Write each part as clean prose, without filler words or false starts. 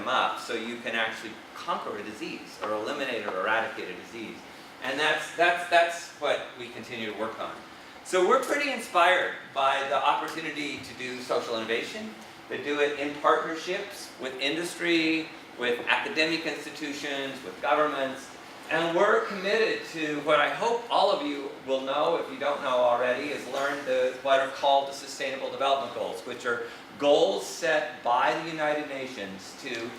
them up so you can actually conquer a disease or eliminate or eradicate a disease. And that's what we continue to work on. So we're pretty inspired by the opportunity to do social innovation, to do it in partnerships with industry, with academic institutions, with governments, and we're committed to what I hope all of you will know, if you don't know already, is learn what are called the Sustainable Development Goals, which are goals set by the United Nations to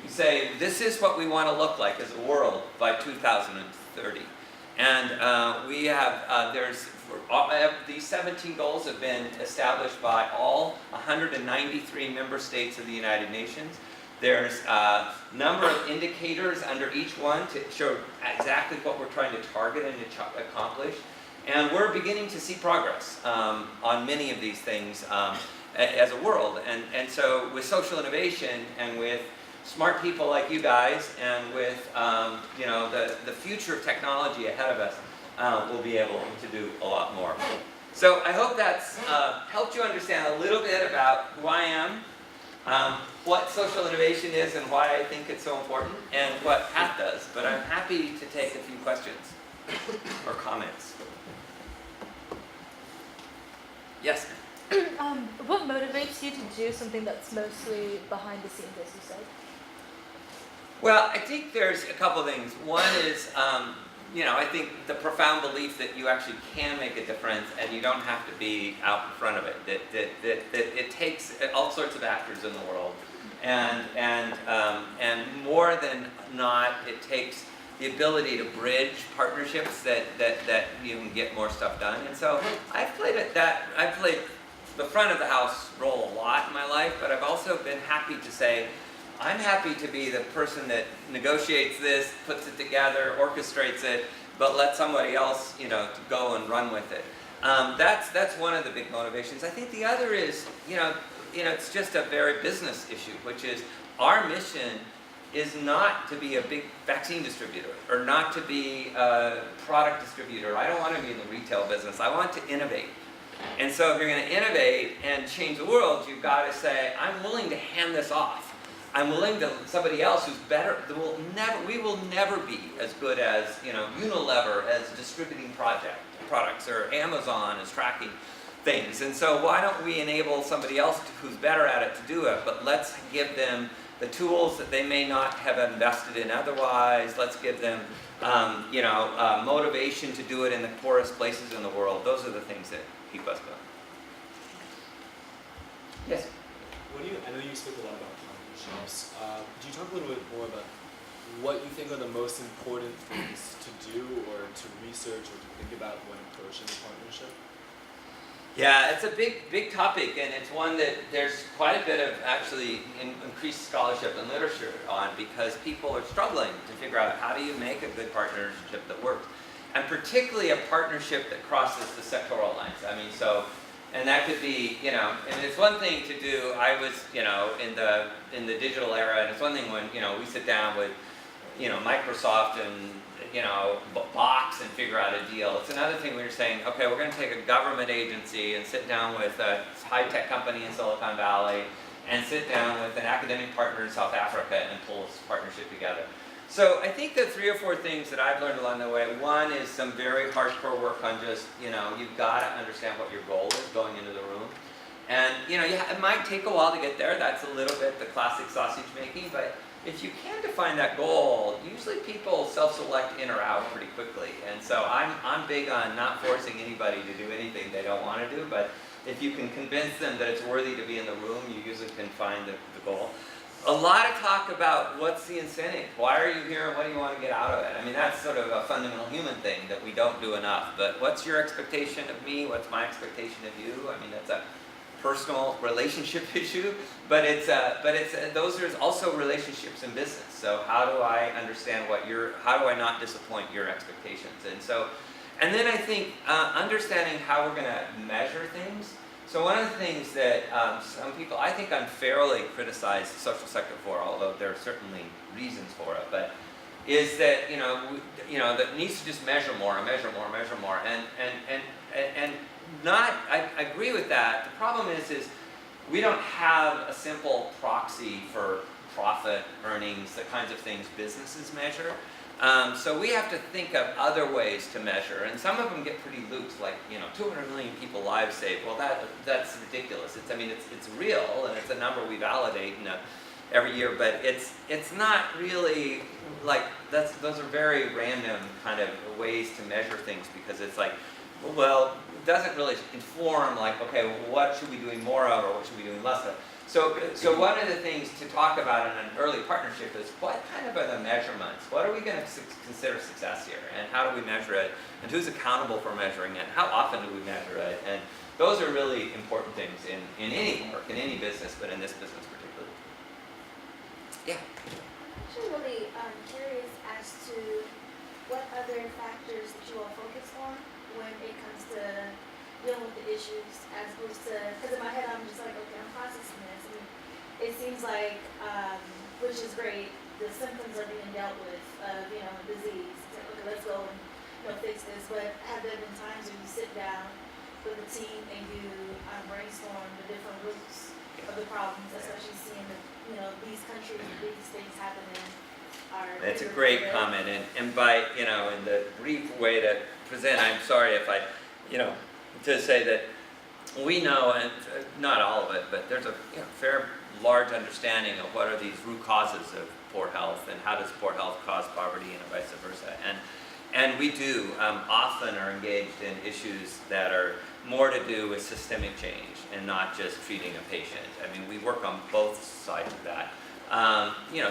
say, this is what we want to look like as a world by 2030. And we have, these 17 goals have been established by all 193 member states of the United Nations. There's a number of indicators under each one to show exactly what we're trying to target and to accomplish. And we're beginning to see progress on many of these things as a world. And so with social innovation and with smart people like you guys and with the future of technology ahead of us, we'll be able to do a lot more. So I hope that's helped you understand a little bit about who I am, what social innovation is and why I think it's so important, and what PATH does. But I'm happy to take a few questions or comments. Yes? What motivates you to do something that's mostly behind the scenes, as you said? Well, I think there's a couple things. One is, I think the profound belief that you actually can make a difference and you don't have to be out in front of it. That it takes all sorts of actors in the world, and more than not, it takes the ability to bridge partnerships that you can get more stuff done. And so I've played the front of the house role a lot in my life, but I've also been happy to say, I'm happy to be the person that negotiates this, puts it together, orchestrates it, but let somebody else, to go and run with it. That's one of the big motivations. I think the other is, it's just a very business issue, which is our mission is not to be a big vaccine distributor or not to be a product distributor. I don't want to be in the retail business. I want to innovate. And so if you're going to innovate and change the world, you've got to say, I'm willing to hand this off. I'm willing to somebody else who's better. We will never be as good as Unilever as distributing products, or Amazon as tracking things. And so why don't we enable somebody else who's better at it to do it? But let's give them the tools that they may not have invested in otherwise. Let's give them motivation to do it in the poorest places in the world. Those are the things that keep us going. Yes. I know you spoke a lot about partnerships. Could you talk a little bit more about what you think are the most important things to do or to research or to think about when approaching a partnership? Yeah, it's a big topic, and it's one that there's quite a bit of actually increased scholarship and literature on, because people are struggling to figure out how do you make a good partnership that works, and particularly a partnership that crosses the sectoral lines. And that could be, and it's one thing to do. I was, in the digital era, and it's one thing when we sit down with, Microsoft and Box and figure out a deal. It's another thing when you're saying, okay, we're going to take a government agency and sit down with a high-tech company in Silicon Valley and sit down with an academic partner in South Africa and pull this partnership together. So I think the 3 or 4 things that I've learned along the way, one is some very hardcore work on just, you've got to understand what your goal is going into the room. And, it might take a while to get there. That's a little bit the classic sausage making, but if you can define that goal, usually people self-select in or out pretty quickly. And so I'm big on not forcing anybody to do anything they don't want to do, but if you can convince them that it's worthy to be in the room, you usually can find the goal. A lot of talk about what's the incentive, why are you here, and what do you want to get out of it? I mean, that's sort of a fundamental human thing that we don't do enough. But what's your expectation of me? What's my expectation of you? I mean, that's a personal relationship issue, but those are also relationships in business. So how do I understand how do I not disappoint your expectations? And then I think understanding how we're going to measure things. So one of the things that some people, I think, unfairly criticize the social sector for, although there are certainly reasons for it, but is that that needs to just measure more and measure more and measure more, and not. I agree with that. The problem is we don't have a simple proxy for profit, earnings, the kinds of things businesses measure. So we have to think of other ways to measure, and some of them get pretty loose, like 200 million people lives saved. Well, that's ridiculous. It's real, and it's a number we validate every year, but it's not really like those are very random kind of ways to measure things, because it's like, well, it doesn't really inform like, okay, what should we be doing more of, or what should we be doing less of. So one of the things to talk about in an early partnership is what kind of are the measurements? What are we going to consider success here? And how do we measure it? And who's accountable for measuring it? How often do we measure it? And those are really important things in any work, in any business, but in this business particularly. Yeah? I'm actually really curious as to what other factors that you all focus on when it comes to dealing with the issues, as opposed to, because in my head I'm just like, okay, I'm processing this. I mean, it seems like, which is great, the symptoms are being dealt with, disease. It's like, okay, let's go and fix this. But have there been times when you sit down with the team and you brainstorm the different roots of the problems, especially seeing that these countries, these things happening are. That's a great comment, and by in the brief way to present, I'm sorry if I, to say that we know, and not all of it, but there's a fair large understanding of what are these root causes of poor health, and how does poor health cause poverty, and vice versa. And we do often are engaged in issues that are more to do with systemic change and not just treating a patient. I mean, we work on both sides of that.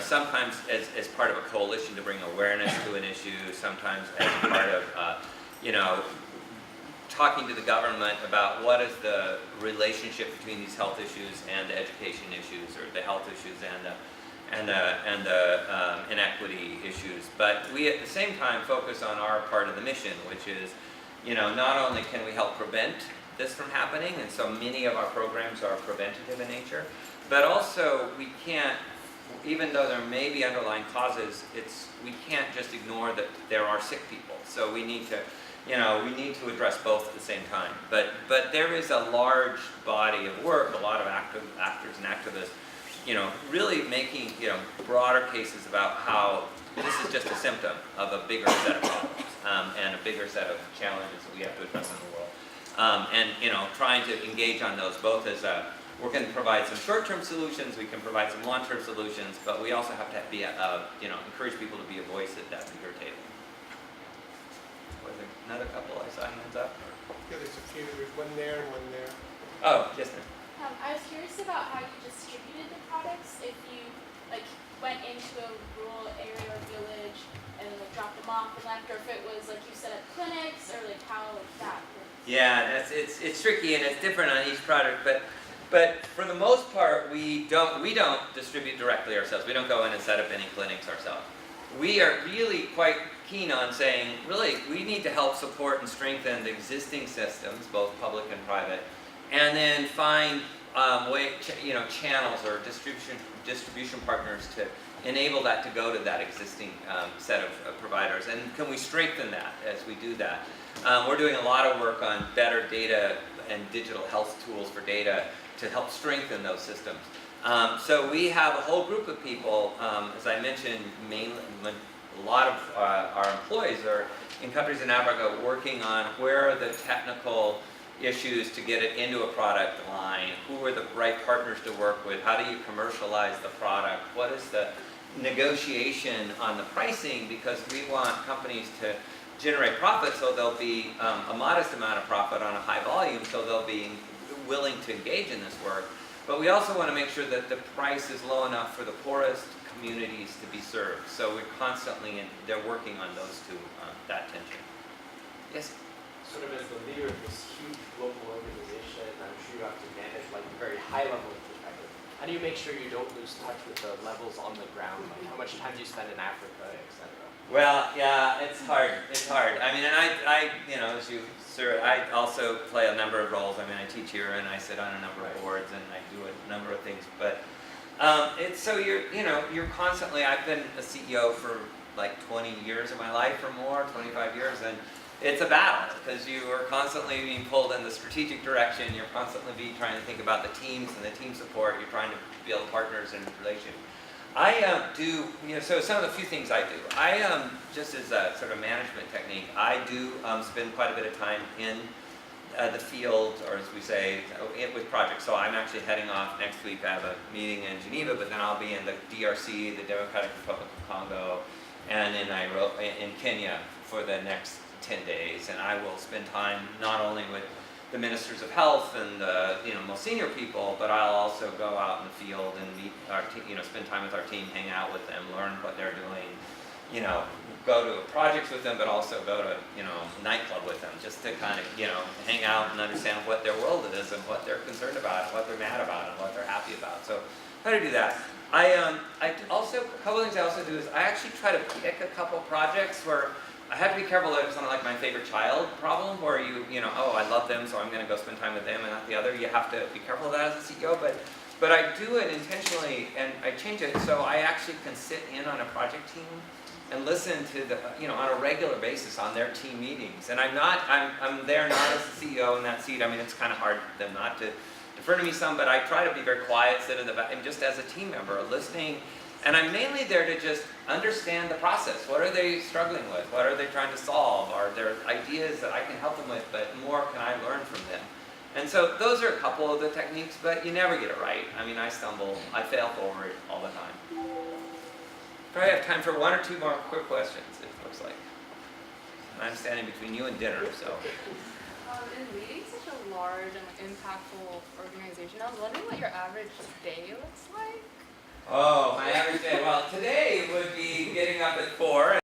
Sometimes as part of a coalition to bring awareness to an issue, sometimes as part of, talking to the government about what is the relationship between these health issues and the education issues, or the health issues and the inequity issues. But we at the same time focus on our part of the mission, which is, not only can we help prevent this from happening, and so many of our programs are preventative in nature, but also we can't, even though there may be underlying causes, we can't just ignore that there are sick people. So we need to, we need to address both at the same time. But there is a large body of work, a lot of actors and activists, really making, broader cases about how this is just a symptom of a bigger set of problems and a bigger set of challenges that we have to address in the world. Trying to engage on those both as we're going to provide some short-term solutions, we can provide some long-term solutions, but we also have to be, encourage people to be a voice at that bigger table. Was there another couple I saw hands up? Yeah, there's a few. There's one there and one there. Oh, yes, ma'am. I was curious about how you distributed the products. If you went into a rural area or village and dropped them off and left, or if it was like you said at clinics, or how that works. Yeah, it's tricky and it's different on each product, but for the most part we don't distribute directly ourselves. We don't go in and set up any clinics ourselves. We are really quite keen on saying, really, we need to help support and strengthen the existing systems, both public and private, and then find channels or distribution partners to enable that to go to that existing set of providers. And can we strengthen that as we do that? We're doing a lot of work on better data and digital health tools for data to help strengthen those systems. So we have a whole group of people, as I mentioned, mainly a lot of our employees are in countries in Africa working on where are the technical issues to get it into a product line, who are the right partners to work with, how do you commercialize the product, what is the negotiation on the pricing, because we want companies to generate profit, so there'll be a modest amount of profit on a high volume, so they'll be willing to engage in this work. But we also want to make sure that the price is low enough for the poorest communities to be served. So we're constantly, they're working on those two, that tension. Yes? Sort of as the leader of this huge global organization, I'm sure you have to manage like a very high level of perspective. How do you make sure you don't lose touch with the levels on the ground? Like how much time do you spend in Africa, etc.? Well, yeah, it's hard. It's hard. I mean, and I as you, sir, I also play a number of roles. I mean, I teach here and I sit on a number of boards and I do a number of things. But it's so you're constantly. I've been a CEO for like 20 years of my life or more, 25 years, and it's a battle because you are constantly being pulled in the strategic direction. You're constantly trying to think about the teams and the team support. You're trying to build partners and relationships. I do, so some of the few things I do. I, just as a sort of management technique, I do spend quite a bit of time in the field, or as we say, with projects. So I'm actually heading off next week. I have a meeting in Geneva, but then I'll be in the DRC, the Democratic Republic of Congo, and in Nairobi, in Kenya for the next 10 days. And I will spend time not only with the ministers of health and the most senior people, but I'll also go out in the field and meet our spend time with our team, hang out with them, learn what they're doing, go to projects with them, but also go to nightclub with them, just to kind of hang out and understand what their world is and what they're concerned about, and what they're mad about, and what they're happy about. So try to do that. I also, a couple of things I also do is I actually try to pick a couple projects where I have to be careful that it's not like my favorite child problem where oh, I love them, so I'm going to go spend time with them and not the other. You have to be careful of that as a CEO, but I do it intentionally, and I change it so I actually can sit in on a project team and listen to the, on a regular basis on their team meetings. And I'm there not as the CEO in that seat. I mean, it's kind of hard for them not to defer to me some, but I try to be very quiet, sit in the back, and just as a team member, listening. And I'm mainly there to just understand the process. What are they struggling with? What are they trying to solve? Are there ideas that I can help them with, but more can I learn from them? And so those are a couple of the techniques, but you never get it right. I mean, I stumble, I fail forward all the time. Probably have time for one or two more quick questions, it looks like. I'm standing between you and dinner, so. In leading such a large and impactful organization, I was wondering what your average day looks like. Oh, my average day. Well, today would be getting up at 4.